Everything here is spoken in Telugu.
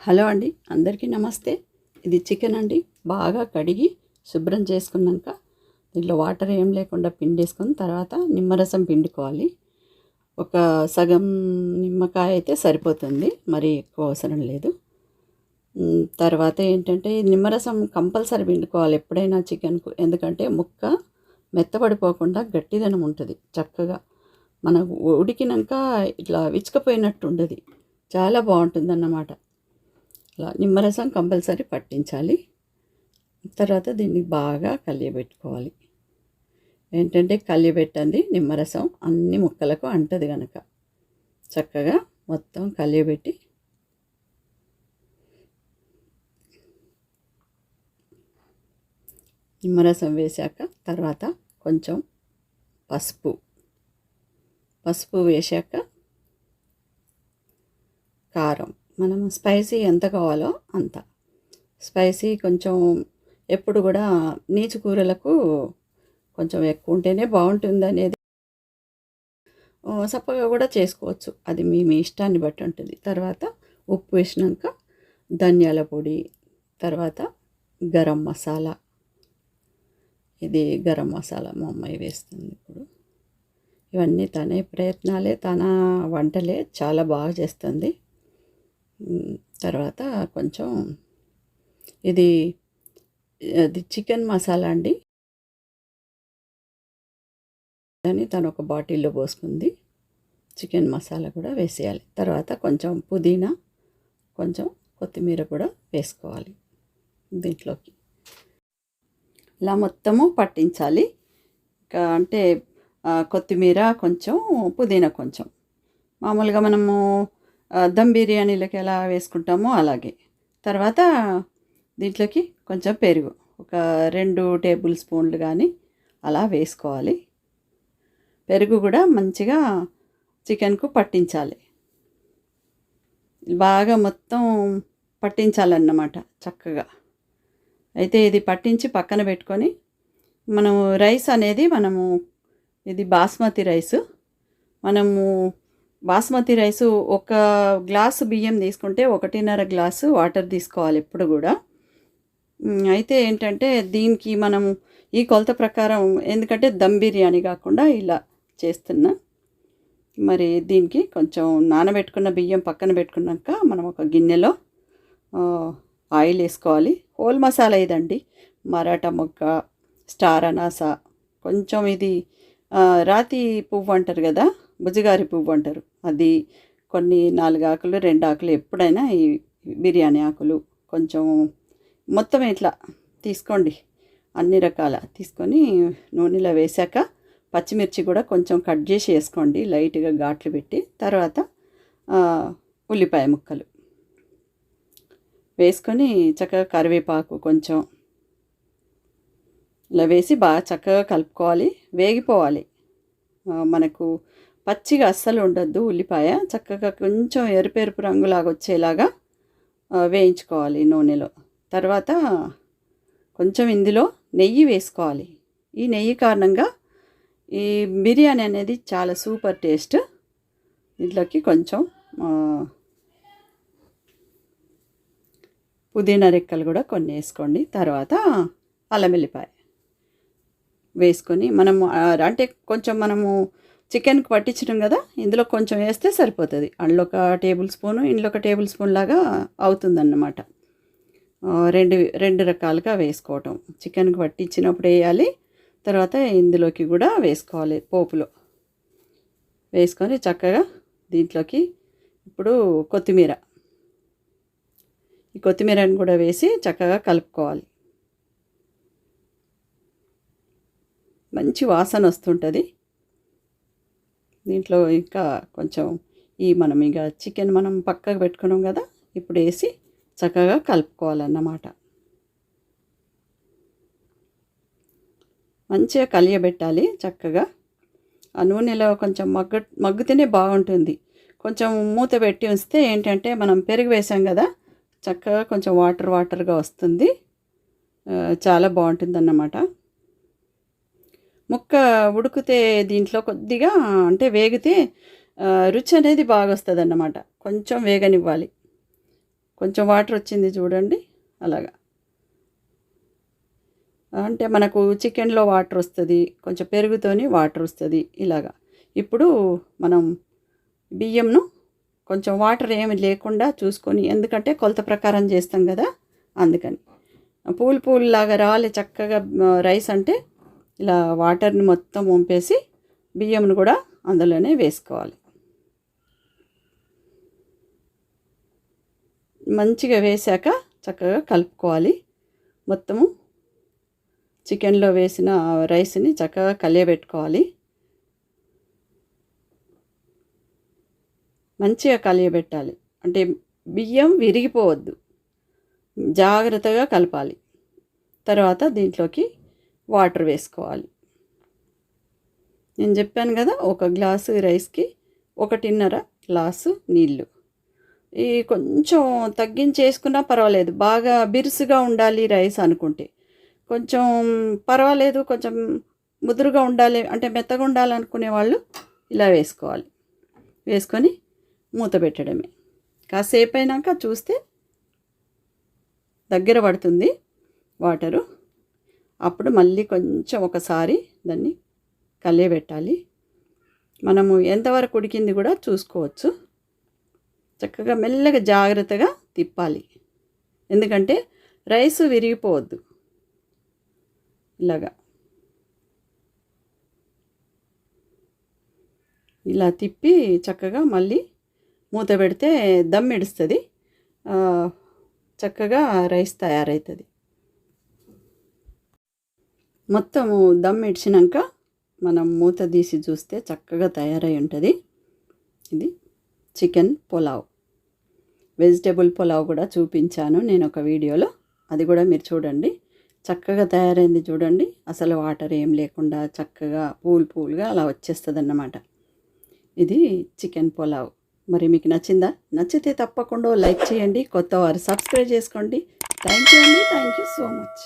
హలో అండి, అందరికీ నమస్తే. ఇది చికెన్ అండి. బాగా కడిగి శుభ్రం చేసుకున్నాక దీంట్లో వాటర్ ఏం లేకుండా పిండేసుకొని తర్వాత నిమ్మరసం పిండుకోవాలి. ఒక సగం నిమ్మకాయ అయితే సరిపోతుంది, మరీ ఎక్కువ అవసరం లేదు. తర్వాత ఏంటంటే నిమ్మరసం కంపల్సరీ పిండుకోవాలి ఎప్పుడైనా చికెన్కు, ఎందుకంటే ముక్క మెత్తబడిపోకుండా గట్టిదనం ఉంటుంది. చక్కగా మనకు ఉడికినాక ఇట్లా విచ్చుకపోయినట్టు ఉండదు, చాలా బాగుంటుంది అన్నమాట. అలా నిమ్మరసం కంపల్సరీ పట్టించాలి. తర్వాత దీన్ని బాగా కలియబెట్టుకోవాలి. ఏంటంటే కలియబెట్టండి నిమ్మరసం అన్ని ముక్కలకు అంటది కనుక చక్కగా మొత్తం కలియబెట్టి నిమ్మరసం వేశాక తర్వాత కొంచెం పసుపు వేశాక కారం, మనం స్పైసీ ఎంత కావాలో అంత స్పైసీ. కొంచెం ఎప్పుడు కూడా నీచు కూరలకు కొంచెం ఎక్కువ ఉంటేనే బాగుంటుంది అనేది, సప్పగా కూడా చేసుకోవచ్చు, అది మీ మీ ఇష్టాన్ని బట్టి ఉంటుంది. తర్వాత ఉప్పు వేసినాక ధనియాల పొడి, తర్వాత గరం మసాలా. ఇది గరం మసాలా మా అమ్మాయి వేస్తుంది ఇప్పుడు. ఇవన్నీ తనే ప్రయత్నాలే, తన వంటలే, చాలా బాగా చేస్తుంది. తర్వాత కొంచెం ఇది చికెన్ మసాలా అండి, అని తను ఒక బాటిల్లో పోసుకుంది. చికెన్ మసాలా కూడా వేసేయాలి. తర్వాత కొంచెం పుదీనా, కొంచెం కొత్తిమీర కూడా వేసుకోవాలి దీంట్లోకి. ఇలా మొత్తము పట్టించాలి. ఇంకా అంటే కొత్తిమీర కొంచెం, పుదీనా కొంచెం, మామూలుగా మనము దమ్ బిర్యానీలకి ఎలా వేసుకుంటామో అలాగే. తర్వాత దీంట్లోకి కొంచెం పెరుగు, ఒక 2 టేబుల్ స్పూన్లు కానీ అలా వేసుకోవాలి. పెరుగు కూడా మంచిగా చికెన్కు పట్టించాలి, బాగా మొత్తం పట్టించాలన్నమాట చక్కగా. అయితే ఇది పట్టించి పక్కన పెట్టుకొని మనము రైస్ అనేది ఇది బాస్మతి రైసు. బాస్మతి రైసు ఒక గ్లాసు బియ్యం తీసుకుంటే 1.5 గ్లాసు వాటర్ తీసుకోవాలి ఎప్పుడు కూడా. అయితే ఏంటంటే దీనికి ఈ కొలత ప్రకారం, ఎందుకంటే దమ్ బిర్యానీ కాకుండా ఇలా చేస్తున్నా. మరి దీనికి కొంచెం నానబెట్టుకున్న బియ్యం పక్కన పెట్టుకున్నాక మనం ఒక గిన్నెలో ఆయిల్ వేసుకోవాలి. హోల్ మసాలా ఇదండి, మరాఠా మొగ్గ, స్టార్ అనాస, కొంచెం ఇది రాతి పువ్వు అంటారు కదా, బుజ్జిగారి పువ్వు అంటారు, అది కొన్ని 4 ఆకులు 2 ఆకులు, ఎప్పుడైనా ఈ బిర్యానీ ఆకులు కొంచెం మొత్తం ఇట్లా తీసుకోండి. అన్ని రకాల తీసుకొని నూనెలో వేశాక పచ్చిమిర్చి కూడా కొంచెం కట్ చేసి వేసుకోండి, లైట్గా ఘాట్లు పెట్టి. తర్వాత ఉల్లిపాయ ముక్కలు వేసుకొని చక్కగా కరివేపాకు కొంచెం ఇలా వేసి బాగా చక్కగా కలుపుకోవాలి. వేగిపోవాలి, మనకు పచ్చిగా అస్సలు ఉండద్దు ఉల్లిపాయ, చక్కగా కొంచెం ఎరుపెరుపు రంగులాగా వచ్చేలాగా వేయించుకోవాలి నూనెలో. తర్వాత కొంచెం ఇందులో నెయ్యి వేసుకోవాలి. ఈ నెయ్యి కారణంగా ఈ బిర్యానీ అనేది చాలా సూపర్ టేస్ట్. దీంట్లోకి కొంచెం పుదీనా రెక్కలు కూడా కొన్ని వేసుకోండి. తర్వాత అల్లం వెల్లిపాయ వేసుకొని అంటే కొంచెం చికెన్కి పట్టించడం కదా, ఇందులో కొంచెం వేస్తే సరిపోతుంది. అందులో 1 టేబుల్ స్పూను, ఇందులో 1 టేబుల్ స్పూన్ లాగా అవుతుందన్నమాట. రెండు రకాలుగా వేసుకోవటం, చికెన్కి పట్టించినప్పుడు వేయాలి, తర్వాత ఇందులోకి కూడా వేసుకోవాలి. పోపులో వేసుకొని చక్కగా దీంట్లోకి ఇప్పుడు ఈ కొత్తిమీరని కూడా వేసి చక్కగా కలుపుకోవాలి. మంచి వాసన వస్తుంటుంది దీంట్లో. ఇంకా కొంచెం ఇక చికెన్ పక్కకు పెట్టుకున్నాం కదా, ఇప్పుడు వేసి చక్కగా కలుపుకోవాలన్నమాట. మంచిగా కలియబెట్టాలి చక్కగా. ఆ నూనెలో కొంచెం మగ్గితేనే బాగుంటుంది. కొంచెం మూత పెట్టి ఉంచితే ఏంటంటే మనం పెరుగు వేసాం కదా, చక్కగా కొంచెం వాటర్గా వస్తుంది, చాలా బాగుంటుంది అన్నమాట. ముక్క ఉడికితే దీంట్లో కొద్దిగా అంటే వేగితే రుచి అనేది బాగా వస్తుంది అన్నమాట. కొంచెం వేగనివ్వాలి. కొంచెం వాటర్ వచ్చింది చూడండి, అలాగా. అంటే మనకు చికెన్లో వాటర్ వస్తుంది, కొంచెం పెరుగుతోని వాటర్ వస్తుంది ఇలాగా. ఇప్పుడు మనం బియ్యంను కొంచెం వాటర్ ఏమి లేకుండా చూసుకొని, ఎందుకంటే కొలత ప్రకారం చేస్తాం కదా, అందుకని పూలు లాగా రావాలి చక్కగా రైస్ అంటే ఇలా వాటర్ని మొత్తం వంపేసి బియ్యంను కూడా అందులోనే వేసుకోవాలి. మంచిగా వేశాక చక్కగా కలుపుకోవాలి. మొత్తము చికెన్లో వేసిన రైస్ని చక్కగా కలియబెట్టుకోవాలి. మంచిగా కలియబెట్టాలి, అంటే బియ్యం విరిగిపోవద్దు, జాగ్రత్తగా కలపాలి. తర్వాత దీంట్లోకి వాటర్ వేసుకోవాలి. నేను చెప్పాను కదా, 1 గ్లాసు రైస్కి 1.5 గ్లాసు నీళ్ళు. ఈ కొంచెం తగ్గించేసుకున్నా పర్వాలేదు, బాగా బిరుసుగా ఉండాలి రైస్ అనుకుంటే కొంచెం పర్వాలేదు, కొంచెం ముదురుగా ఉండాలి అంటే మెత్తగా ఉండాలనుకునే వాళ్ళు ఇలా వేసుకోవాలి. వేసుకొని మూత పెట్టడమే. కాసేపు అయినాక చూస్తే దగ్గర పడుతుంది వాటరు. అప్పుడు మళ్ళీ కొంచెం ఒకసారి దాన్ని కలియబెట్టాలి. మనము ఎంతవరకు ఉడికింది కూడా చూసుకోవచ్చు. చక్కగా మెల్లగా జాగ్రత్తగా తిప్పాలి, ఎందుకంటే రైస్ విరిగిపోవద్దు. ఇలాగా ఇలా తిప్పి చక్కగా మళ్ళీ మూత పెడితే దమ్ ఇడుస్తుంది, చక్కగా రైస్ తయారవుతుంది. మొత్తము దమ్ ఇడిచినాక మనం మూత తీసి చూస్తే చక్కగా తయారై ఉంటుంది. ఇది చికెన్ పులావ్. వెజిటేబుల్ పులావ్ కూడా చూపించాను నేను ఒక వీడియోలో, అది కూడా మీరు చూడండి. చక్కగా తయారైంది చూడండి, అసలు వాటర్ ఏం లేకుండా చక్కగా పూలుగా అలా వచ్చేస్తుంది అన్నమాట. ఇది చికెన్ పులావ్. మరి మీకు నచ్చిందా? నచ్చితే తప్పకుండా లైక్ చేయండి, కొత్త వారు సబ్స్క్రైబ్ చేసుకోండి. థ్యాంక్ యూ అండి, థ్యాంక్ యూ సో మచ్.